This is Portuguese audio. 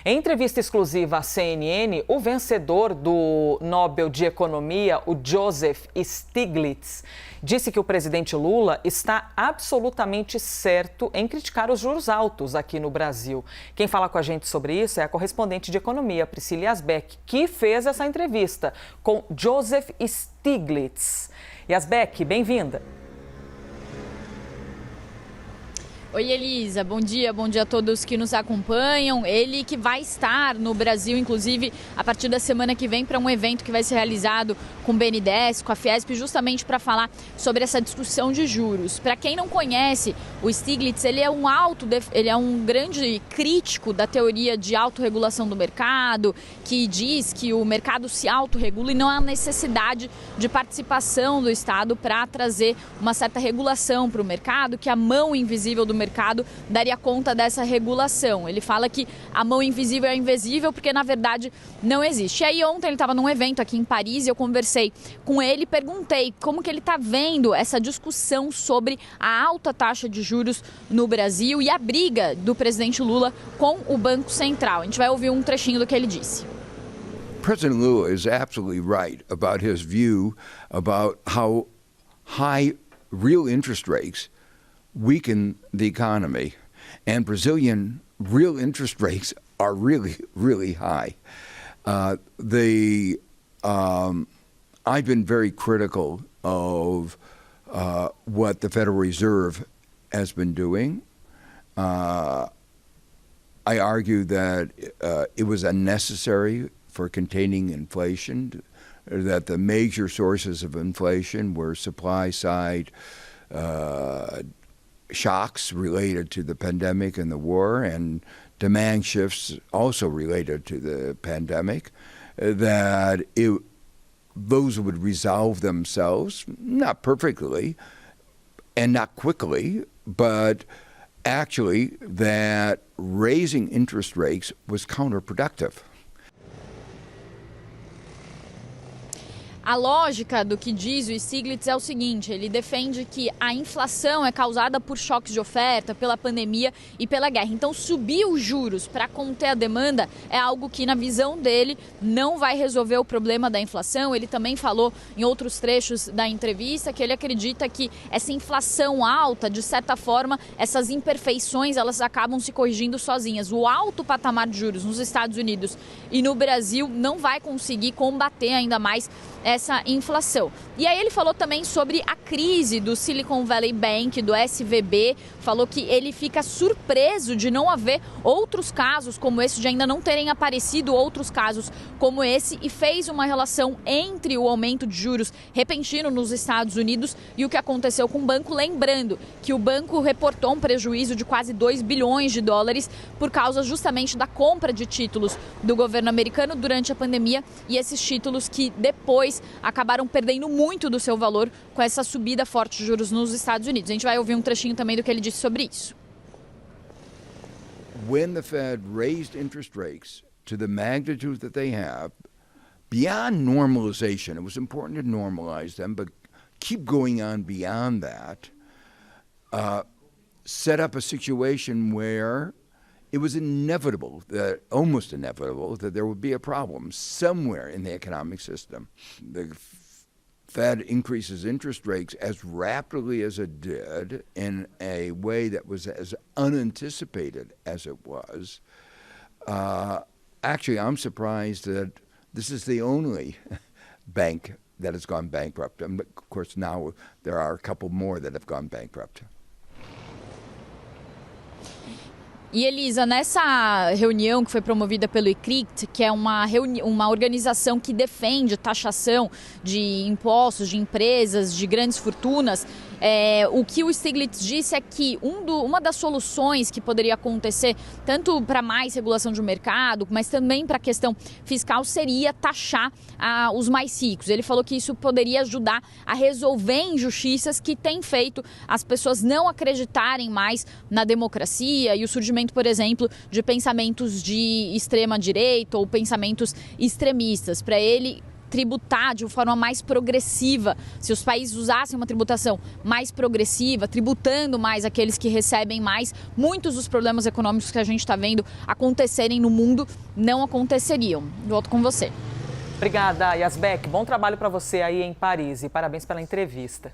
Em entrevista exclusiva à CNN, o vencedor do Nobel de Economia, o Joseph Stiglitz, disse que o presidente Lula está absolutamente certo em criticar os juros altos aqui no Brasil. Quem fala com a gente sobre isso é a correspondente de economia, Priscila Yazbek, que fez essa entrevista com Joseph Stiglitz. Yazbek, bem-vinda. Oi, Elisa, bom dia a todos que nos acompanham. Ele que vai estar no Brasil, inclusive, a partir da semana que vem, para um evento que vai ser realizado com o BNDES, com a Fiesp, justamente para falar sobre essa discussão de juros. Para quem não conhece, o Stiglitz, ele é um grande crítico da teoria de autorregulação do mercado, que diz que o mercado se autorregula e não há necessidade de participação do Estado para trazer uma certa regulação para o mercado, que a mão invisível do mercado daria conta dessa regulação. Ele fala que a mão invisível é invisível porque, na verdade, não existe. E aí, ontem ele estava num evento aqui em Paris e eu conversei com ele e perguntei como que ele está vendo essa discussão sobre a alta taxa de juros no Brasil e a briga do presidente Lula com o Banco Central. A gente vai ouvir um trechinho do que ele disse. President Lula is absolutely right about his view about how high real interest rates weaken the economy, and Brazilian real interest rates are really, really high. I've been very critical of what the Federal Reserve has been doing. I argue that it was unnecessary for containing inflation, that the major sources of inflation were supply side shocks related to the pandemic and the war, and demand shifts also related to the pandemic, that those would resolve themselves, not perfectly and not quickly, but actually that raising interest rates was counterproductive. A lógica do que diz o Stiglitz é o seguinte: ele defende que a inflação é causada por choques de oferta, pela pandemia e pela guerra. Então, subir os juros para conter a demanda é algo que, na visão dele, não vai resolver o problema da inflação. Ele também falou em outros trechos da entrevista que ele acredita que essa inflação alta, de certa forma, essas imperfeições, elas acabam se corrigindo sozinhas. O alto patamar de juros nos Estados Unidos e no Brasil não vai conseguir combater ainda mais essa inflação. E aí ele falou também sobre a crise do Silicon Valley Bank, do SVB, falou que ele fica surpreso de não haver outros casos como esse, de ainda não terem aparecido outros casos como esse, e fez uma relação entre o aumento de juros repentino nos Estados Unidos e o que aconteceu com o banco, lembrando que o banco reportou um prejuízo de quase 2 bilhões de dólares por causa justamente da compra de títulos do governo americano durante a pandemia, e esses títulos que depois acabaram perdendo muito do seu valor com essa subida forte de juros nos Estados Unidos. A gente vai ouvir um trechinho também do que ele disse sobre isso. When the Fed raised interest rates to the magnitude that they have, beyond normalization, it was important to normalize them, but keep going on beyond that, set up a situation where it was inevitable, almost inevitable, that there would be a problem somewhere in the economic system. The Fed increases interest rates as rapidly as it did in a way that was as unanticipated as it was. Actually, I'm surprised that this is the only bank that has gone bankrupt. And of course, now there are a couple more that have gone bankrupt. E, Elisa, nessa reunião que foi promovida pelo ICRIT, que é uma organização que defende taxação de impostos de empresas, de grandes fortunas, o que o Stiglitz disse é que uma das soluções que poderia acontecer, tanto para mais regulação de mercado, mas também para a questão fiscal, seria taxar os mais ricos. Ele falou que isso poderia ajudar a resolver injustiças que têm feito as pessoas não acreditarem mais na democracia e o surgimento, por exemplo, de pensamentos de extrema direita ou pensamentos extremistas. Para ele, tributar de forma mais progressiva. Se os países usassem uma tributação mais progressiva, tributando mais aqueles que recebem mais, muitos dos problemas econômicos que a gente está vendo acontecerem no mundo não aconteceriam. Volto com você. Obrigada, Yazbek. Bom trabalho para você aí em Paris e parabéns pela entrevista.